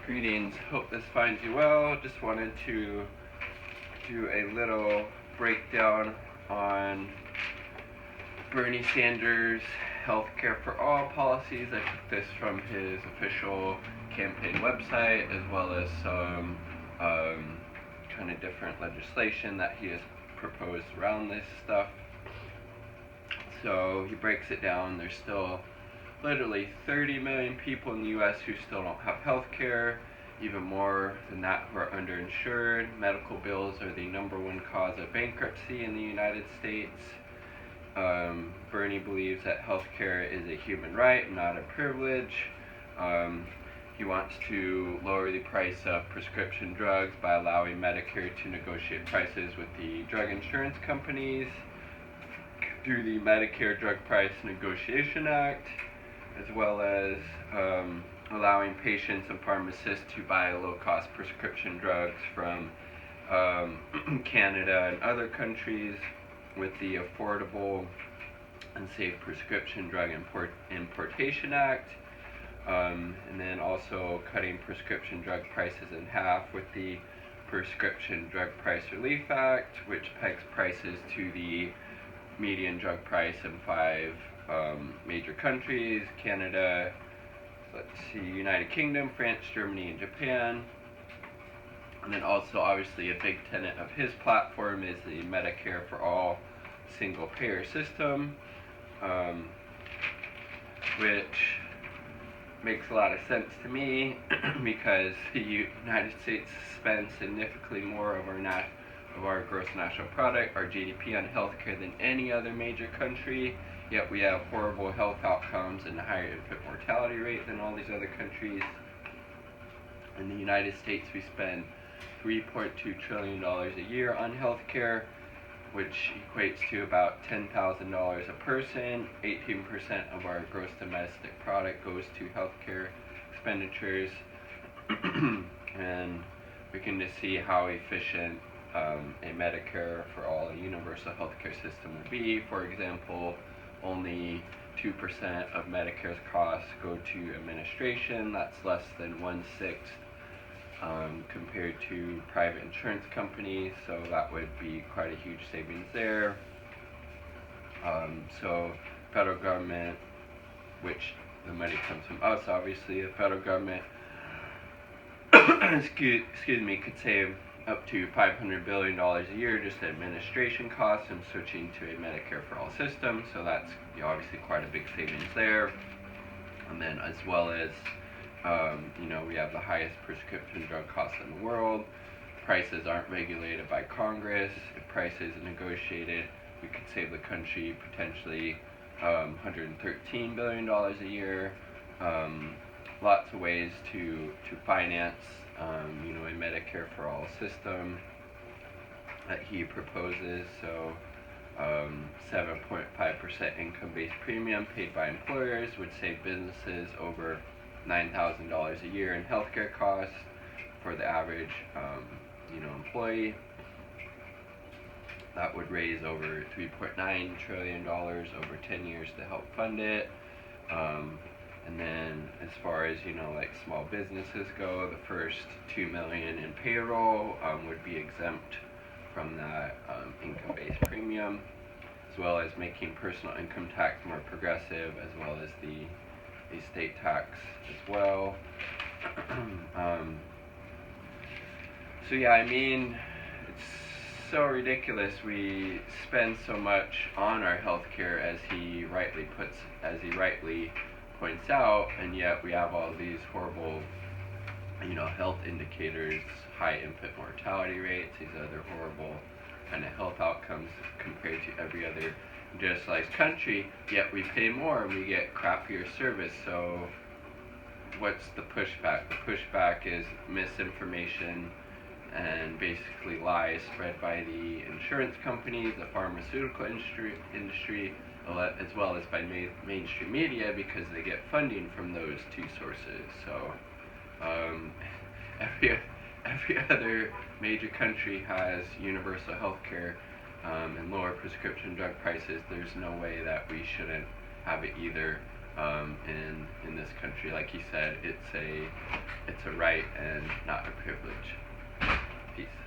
Greetings, hope this finds you well. Just wanted to do a little breakdown on Bernie Sanders' Healthcare for All policies. I took this from his official campaign website, as well as some kind of different legislation that he has proposed around this stuff. So he breaks it down. There's still literally 30 million people in the U.S. who still don't have health care, even more than that who are underinsured. Medical bills are the #1 cause of bankruptcy in the United States. Bernie believes that health care is a human right, not a privilege. He wants to lower the price of prescription drugs by allowing Medicare to negotiate prices with the drug insurance companies through the Medicare Drug Price Negotiation Act, as well as allowing patients and pharmacists to buy low-cost prescription drugs from Canada and other countries with the Affordable and Safe Prescription Drug Importation Act, and then also cutting prescription drug prices in half with the Prescription Drug Price Relief Act, which pegs prices to the median drug price in 5 major countries: Canada, United Kingdom, France, Germany, and Japan. And then also, obviously, a big tenet of his platform is the Medicare for All single-payer system, which makes a lot of sense to me because the United States spends significantly more of our gross national product, our GDP, on healthcare than any other major country. Yet we have horrible health outcomes and a higher infant mortality rate than all these other countries. In the United States, we spend $3.2 trillion a year on healthcare, which equates to about $10,000 a person. 18% of our gross domestic product goes to healthcare expenditures. And we can just see how efficient a Medicare for All, a universal healthcare system would be. For example, only 2% of Medicare's costs go to administration. That's less than 1/6 compared to private insurance companies, so that would be quite a huge savings there. So federal government, which the money comes from us, obviously, the federal government excuse me, could save up to $500 billion a year just in administration costs and switching to a Medicare for All system. So that's obviously quite a big savings there. And then as well as, we have the highest prescription drug costs in the world. Prices aren't regulated by Congress. If prices are negotiated, we could save the country potentially $113 billion a year. Lots of ways to finance a Medicare for All system that he proposes. So 7.5% income-based premium paid by employers would save businesses over $9,000 a year in healthcare costs for the average employee. That would raise over $3.9 trillion over 10 years to help fund it. And then as far as, small businesses go, the first $2 million in payroll would be exempt from that income-based premium, as well as making personal income tax more progressive, as well as the estate tax as well. It's so ridiculous. We spend so much on our healthcare, as he rightly points out, and yet we have all these horrible, health indicators, high infant mortality rates, these other horrible kind of health outcomes compared to every other industrialized country, yet we pay more and we get crappier service. So what's the pushback? The pushback is misinformation and basically lies spread by the insurance companies, the pharmaceutical industry, as well as by mainstream media, because they get funding from those two sources. So every other major country has universal health care and lower prescription drug prices. There's no way that we shouldn't have it either in this country. Like he said, it's a it's a right and not a privilege. Peace.